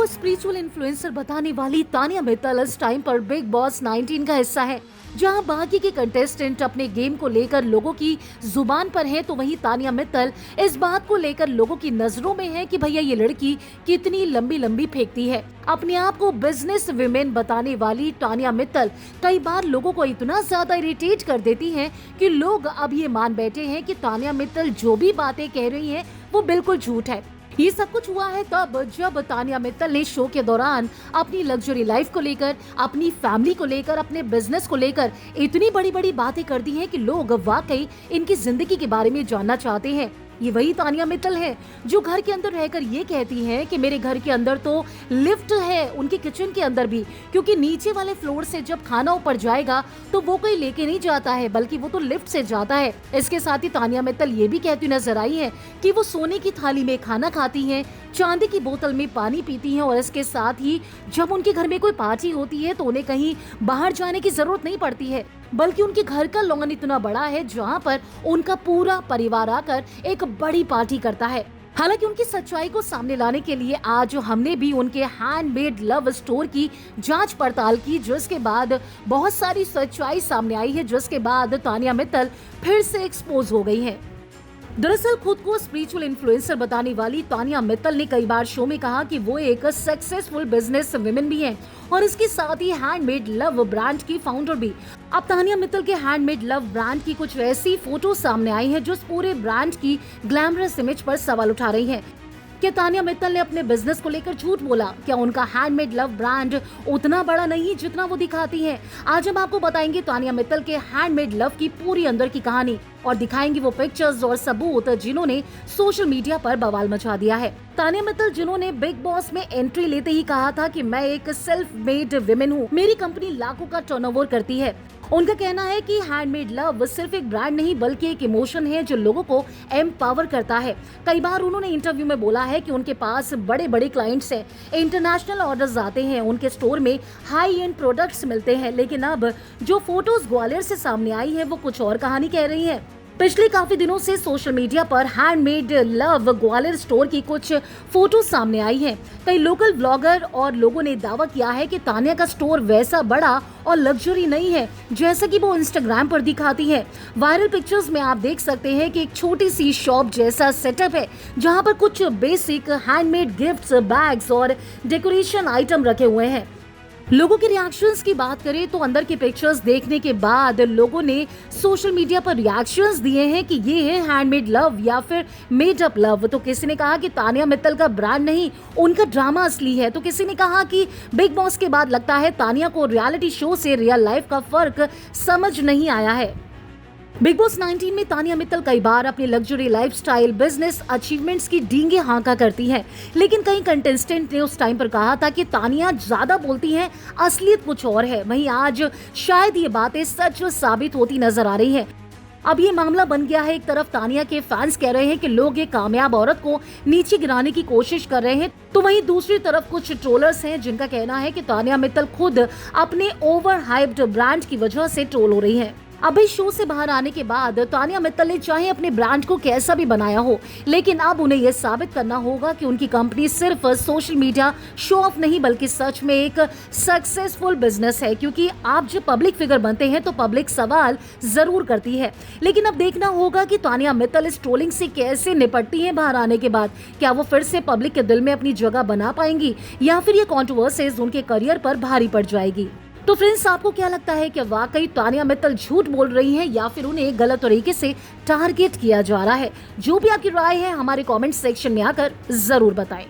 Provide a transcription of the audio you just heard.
को spiritual influencer बताने वाली तानिया मित्तल इस टाइम पर बिग बॉस 19 का हिस्सा है, जहां बाकी के कंटेस्टेंट अपने गेम को लेकर लोगों की जुबान पर हैं, तो वहीं तानिया मित्तल इस बात को लेकर लोगों की नजरों में है कि भैया ये लड़की कितनी लंबी लंबी फेंकती है। अपने आप को बिजनेस विमेन बताने वाली तानिया मित्तल कई बार लोगों को इतना ज्यादा इरिटेट कर देती हैं कि लोग अब ये मान बैठे हैं कि तानिया मित्तल जो भी बातें कह रही है वो बिल्कुल झूठ है। ये सब कुछ हुआ है तब जब तानिया मित्तल ने शो के दौरान अपनी लग्जरी लाइफ को लेकर, अपनी फैमिली को लेकर, अपने बिजनेस को लेकर इतनी बड़ी बड़ी बातें कर दी हैं कि लोग वाकई इनकी जिंदगी के बारे में जानना चाहते हैं। ये वही तानिया मित्तल है जो घर के अंदर रहकर ये कहती हैं कि मेरे घर के अंदर तो लिफ्ट है, उनके किचन के अंदर भी, क्योंकि नीचे वाले फ्लोर से जब खाना ऊपर जाएगा तो वो कोई लेके नहीं जाता है, बल्कि वो तो लिफ्ट से जाता है। इसके साथ ही तानिया मित्तल ये भी कहती नजर आई है कि वो सोने की थाली में खाना खाती हैं, चांदी की बोतल में पानी पीती हैं, और इसके साथ ही जब उनके घर में कोई पार्टी होती है तो उन्हें कहीं बाहर जाने की जरूरत नहीं पड़ती है, बल्कि उनके घर का लॉन इतना बड़ा है जहाँ पर उनका पूरा परिवार आकर एक बड़ी पार्टी करता है। हालांकि उनकी सच्चाई को सामने लाने के लिए आज हमने भी उनके हैंडमेड लव स्टोर की जांच पड़ताल की, जिसके बाद बहुत सारी सच्चाई सामने आई है, जिसके बाद तानिया मित्तल फिर से एक्सपोज हो गई है। दरअसल खुद को स्पिरिचुअल इन्फ्लुएंसर बताने वाली तानिया मित्तल ने कई बार शो में कहा कि वो एक सक्सेसफुल बिजनेस विमेन भी हैं और इसके साथ ही हैंडमेड लव ब्रांड की फाउंडर भी। अब तानिया मित्तल के हैंडमेड लव ब्रांड की कुछ ऐसी फोटो सामने आई है जो इस पूरे ब्रांड की ग्लैमरस इमेज पर सवाल उठा रही है। क्या तानिया मित्तल ने अपने बिजनेस को लेकर झूठ बोला? क्या उनका हैंडमेड लव ब्रांड उतना बड़ा नहीं जितना वो दिखाती हैं? आज हम आपको बताएंगे तानिया मित्तल के हैंडमेड लव की पूरी अंदर की कहानी और दिखाएंगे वो पिक्चर्स और सबूत जिन्होंने सोशल मीडिया पर बवाल मचा दिया है। तानिया मित्तल जिन्होंने बिग बॉस में एंट्री लेते ही कहा था कि मैं एक सेल्फ मेड विमेन हूँ, मेरी कंपनी लाखों का टर्नओवर करती है। उनका कहना है कि हैंडमेड लव सिर्फ एक ब्रांड नहीं बल्कि एक इमोशन है जो लोगों को एम्पावर करता है। कई बार उन्होंने इंटरव्यू में बोला है कि उनके पास बड़े बड़े क्लाइंट्स हैं, इंटरनेशनल ऑर्डर्स आते हैं, उनके स्टोर में हाई एंड प्रोडक्ट्स मिलते हैं, लेकिन अब जो फोटोज ग्वालियर से सामने आई है वो कुछ और कहानी कह रही है। पिछले काफी दिनों से सोशल मीडिया पर हैंडमेड लव ग्वालियर स्टोर की कुछ फोटो सामने आई हैं। कई लोकल ब्लॉगर और लोगों ने दावा किया है कि तानिया का स्टोर वैसा बड़ा और लग्जरी नहीं है जैसा कि वो इंस्टाग्राम पर दिखाती है। वायरल पिक्चर्स में आप देख सकते हैं कि एक छोटी सी शॉप जैसा सेटअप है जहां पर कुछ बेसिक हैंडमेड गिफ्ट्स, बैग्स और डेकोरेशन आइटम रखे हुए हैं। लोगों के रिएक्शंस की बात करें तो अंदर के पिक्चर्स देखने के बाद लोगों ने सोशल मीडिया पर रिएक्शंस दिए हैं कि ये है हैंडमेड लव या फिर मेड अप लव। तो किसी ने कहा कि तानिया मित्तल का ब्रांड नहीं, उनका ड्रामा असली है, तो किसी ने कहा कि बिग बॉस के बाद लगता है तानिया को रियलिटी शो से रियल लाइफ का फर्क समझ नहीं आया है। बिग बॉस 19 में तानिया मित्तल कई बार अपनी लग्जरी लाइफस्टाइल, बिजनेस अचीवमेंट्स की डींगे हाँका करती हैं, लेकिन कई कंटेस्टेंट ने उस टाइम पर कहा था कि तानिया ज्यादा बोलती हैं, असलियत कुछ और है। वहीं आज शायद ये बातें सच साबित होती नजर आ रही हैं। अब ये मामला बन गया है, एक तरफ तानिया के फैंस कह रहे हैं कि लोग एक कामयाब औरत को नीचे गिराने की कोशिश कर रहे हैं, तो वहीं दूसरी तरफ कुछ ट्रोलर्स हैं जिनका कहना है कि तानिया मित्तल खुद अपने ओवर हाइप्ड ब्रांड की वजह से ट्रोल हो रही है। अब इस शो से बाहर आने के बाद तानिया मित्तल ने चाहे अपने ब्रांड को कैसा भी बनाया हो, लेकिन अब उन्हें यह साबित करना होगा कि उनकी कंपनी सिर्फ सोशल मीडिया शो ऑफ नहीं बल्कि सच में एक सक्सेसफुल बिजनेस है। क्योंकि आप जब पब्लिक फिगर बनते हैं तो पब्लिक सवाल जरूर करती है, लेकिन अब देखना होगा कि तानिया मित्तल इस ट्रोलिंग से कैसे निपटती हैं बाहर आने के बाद। क्या वो फिर से पब्लिक के दिल में अपनी जगह बना पाएंगी या फिर ये कंट्रोवर्सीज उनके करियर पर भारी पड़ जाएगी। तो फ्रेंड्स, आपको क्या लगता है कि वाकई तानिया मित्तल झूठ बोल रही हैं या फिर उन्हें गलत तरीके से टारगेट किया जा रहा है? जो भी आपकी राय है हमारे कमेंट सेक्शन में आकर जरूर बताएं।